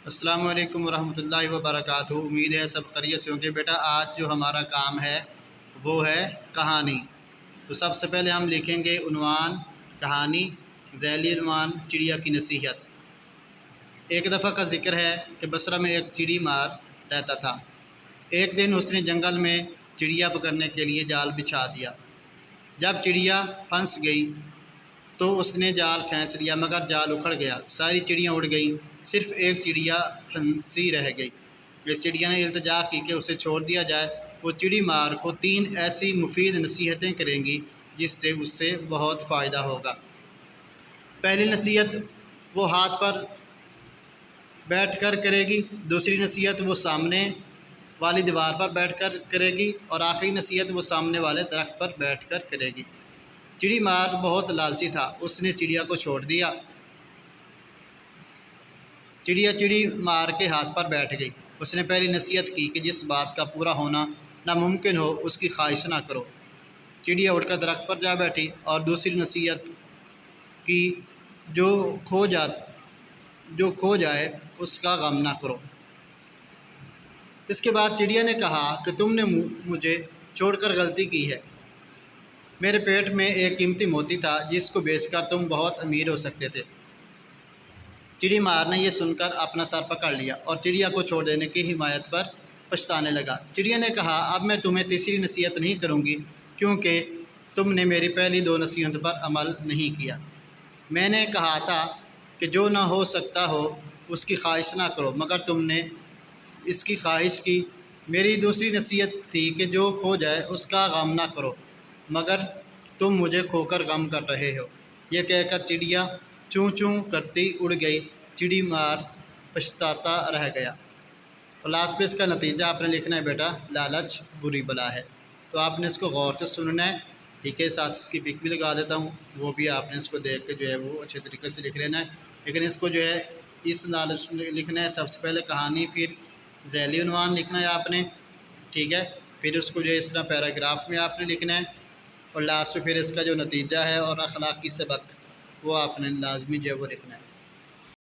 السلام علیکم ورحمۃ اللہ وبرکاتہ۔ امید ہے سب خیریت سے ہوں گے۔ بیٹا آج جو ہمارا کام ہے وہ ہے کہانی۔ تو سب سے پہلے ہم لکھیں گے عنوان کہانی، ذیلی عنوان چڑیا کی نصیحت۔ ایک دفعہ کا ذکر ہے کہ بصرہ میں ایک چڑی مار رہتا تھا۔ ایک دن اس نے جنگل میں چڑیا پکڑنے کے لیے جال بچھا دیا۔ جب چڑیا پھنس گئی تو اس نے جال کھینچ لیا مگر جال اکھڑ گیا، ساری چڑیاں اڑ گئیں، صرف ایک چڑیا پھنسی رہ گئی۔ اس چڑیا نے التجا کی کہ اسے چھوڑ دیا جائے۔ وہ چڑی مار کو 3 ایسی مفید نصیحتیں کریں گی جس سے اس سے بہت فائدہ ہوگا۔ پہلی نصیحت وہ ہاتھ پر بیٹھ کر کرے گی، دوسری نصیحت وہ سامنے والی دیوار پر بیٹھ کر کرے گی، اور آخری نصیحت وہ سامنے والے درخت پر بیٹھ کر کرے گی۔ چڑی مار بہت لالچی تھا، اس نے چڑیا کو چھوڑ دیا۔ چڑیا چڑی مار کے ہاتھ پر بیٹھ گئی۔ اس نے پہلی نصیحت کی کہ جس بات کا پورا ہونا ناممکن ہو اس کی خواہش نہ کرو۔ چڑیا اڑ کر درخت پر جا بیٹھی اور دوسری نصیحت کی جو کھو جائے اس کا غم نہ کرو۔ اس کے بعد چڑیا نے کہا کہ تم نے مجھے چھوڑ کر غلطی کی ہے۔ میرے پیٹ میں ایک قیمتی موتی تھا جس کو بیچ کر تم بہت امیر ہو سکتے تھے۔ چڑی مار نے یہ سن کر اپنا سر پکڑ لیا اور چڑیا کو چھوڑ دینے کی حمایت پر پچھتانے لگا۔ چڑیا نے کہا اب میں تمہیں تیسری نصیحت نہیں کروں گی کیونکہ تم نے میری پہلی 2 نصیحتوں پر عمل نہیں کیا۔ میں نے کہا تھا کہ جو نہ ہو سکتا ہو اس کی خواہش نہ کرو مگر تم نے اس کی خواہش کی۔ میری دوسری نصیحت تھی کہ جو کھو جائے اس کا غم نہ کرو مگر تم مجھے کھو کر غم کر رہے ہو۔ یہ کہہ کر چڑیا چوں چوں کرتی اڑ گئی۔ چڑی مار پچھتاتا رہ گیا۔ اور لاسٹ پہ اس کا نتیجہ آپ نے لکھنا ہے بیٹا، لالچ بری بلا ہے۔ تو آپ نے اس کو غور سے سننا ہے، ٹھیک ہے۔ ساتھ اس کی پک بھی لگا دیتا ہوں، وہ بھی آپ نے اس کو دیکھ کے جو ہے وہ اچھے طریقے سے لکھ لینا ہے۔ لیکن اس کو جو ہے اس لکھنا ہے، سب سے پہلے کہانی، پھر ذیلی عنوان لکھنا ہے آپ نے، ٹھیک ہے۔ پھر اس کو جو ہے اس طرح پیراگراف میں آپ نے لکھنا ہے، اور لاسٹ میں پھر اس کا جو نتیجہ ہے اور اخلاقی سبق وہ آپ نے لازمی جو ہے وہ لکھنا ہے۔